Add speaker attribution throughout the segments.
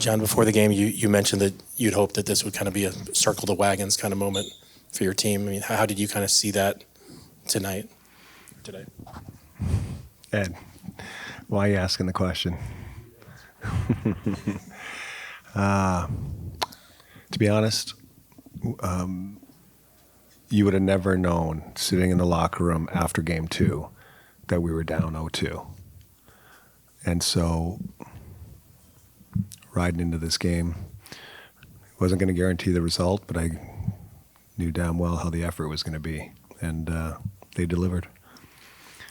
Speaker 1: John, before the game, you mentioned that you'd hope that this would kind of be a circle the wagons kind of moment for your team. I mean, how did you kind of see that today?
Speaker 2: Ed, why are you asking the question? To be honest, you would have never known sitting in the locker room after game 2 that we were down 0-2. And so riding into this game, wasn't going to guarantee the result, but I knew damn well how the effort was going to be, and they delivered.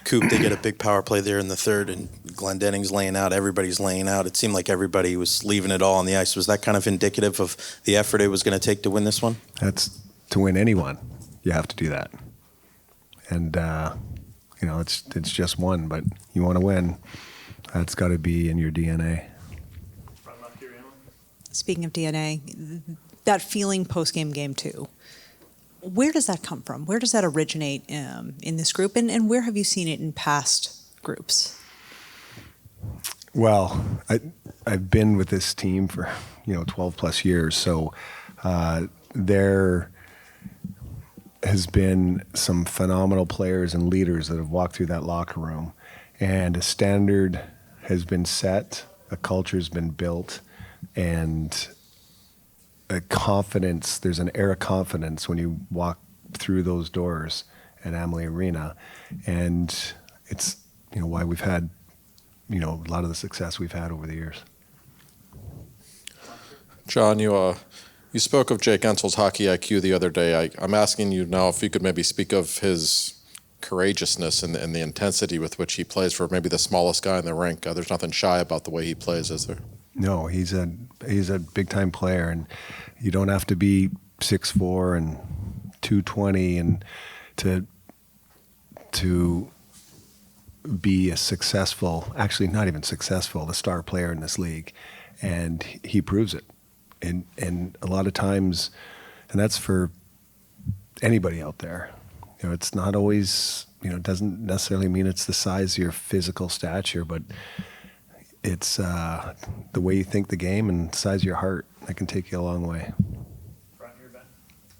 Speaker 3: Coop, they get a big power play there in the third, and Glendenning's laying out. Everybody's laying out. It seemed like everybody was leaving it all on the ice. Was that kind of indicative of the effort it was going to take to win this one?
Speaker 2: That's to win anyone. You have to do that, and it's just one. But you want to win, that's got to be in your DNA.
Speaker 4: Speaking of DNA, that feeling post-game game 2. Where does that come from? Where does that originate in this group, and where have you seen it in past groups?
Speaker 2: Well, I've been with this team for 12 plus years, so there has been some phenomenal players and leaders that have walked through that locker room, and a standard has been set, a culture has been built, and confidence, there's an air of confidence when you walk through those doors at Amalie Arena, and it's why we've had a lot of the success we've had over the years.
Speaker 5: John, you spoke of Jake Gensel's hockey IQ the other day. I'm asking you now if you could maybe speak of his courageousness and the intensity with which he plays for maybe the smallest guy in the rink. There's nothing shy about the way he plays, is there?
Speaker 2: No, he's a big time player, and you don't have to be 6'4" and 220 and to be a successful, actually not even successful, the star player in this league, and he proves it. And a lot of times, and that's for anybody out there. It's not always, it doesn't necessarily mean it's the size of your physical stature, but it's the way you think the game and the size of your heart that can take you a long way.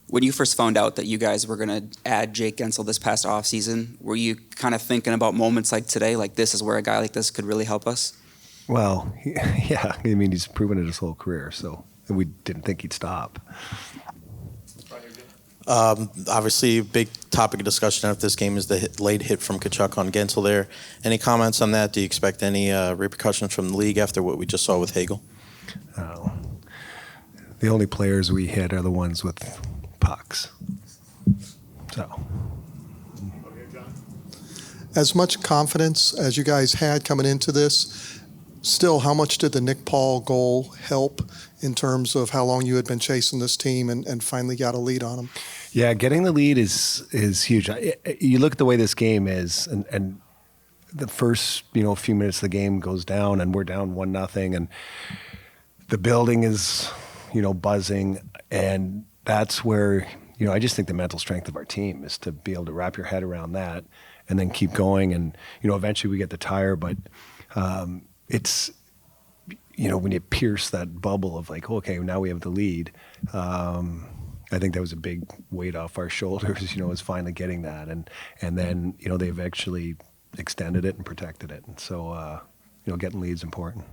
Speaker 6: When you first found out that you guys were going to add Jake Gensel this past offseason, were you kind of thinking about moments like today, like this is where a guy like this could really help us?
Speaker 2: Well, yeah. I mean, he's proven it his whole career, so we didn't think he'd stop.
Speaker 3: Obviously, a big topic of discussion after this game is the late hit from Kachchuck on Gensel there. Any comments on that? Do you expect any repercussions from the league after what we just saw with Hagel?
Speaker 2: The only players we hit are the ones with pucks. So.
Speaker 7: As much confidence as you guys had coming into this, still, how much did the Nick Paul goal help in terms of how long you had been chasing this team and finally got a lead on them?
Speaker 2: Yeah, getting the lead is huge. You look at the way this game is, and the first few minutes of the game goes down, and we're down 1-0, and the building is buzzing, and that's where I just think the mental strength of our team is to be able to wrap your head around that and then keep going, and eventually we get the tire, but it's when you pierce that bubble of like, okay, now we have the lead. I think that was a big weight off our shoulders, is finally getting that. And then, they've actually extended it and protected it. And so, getting leads important.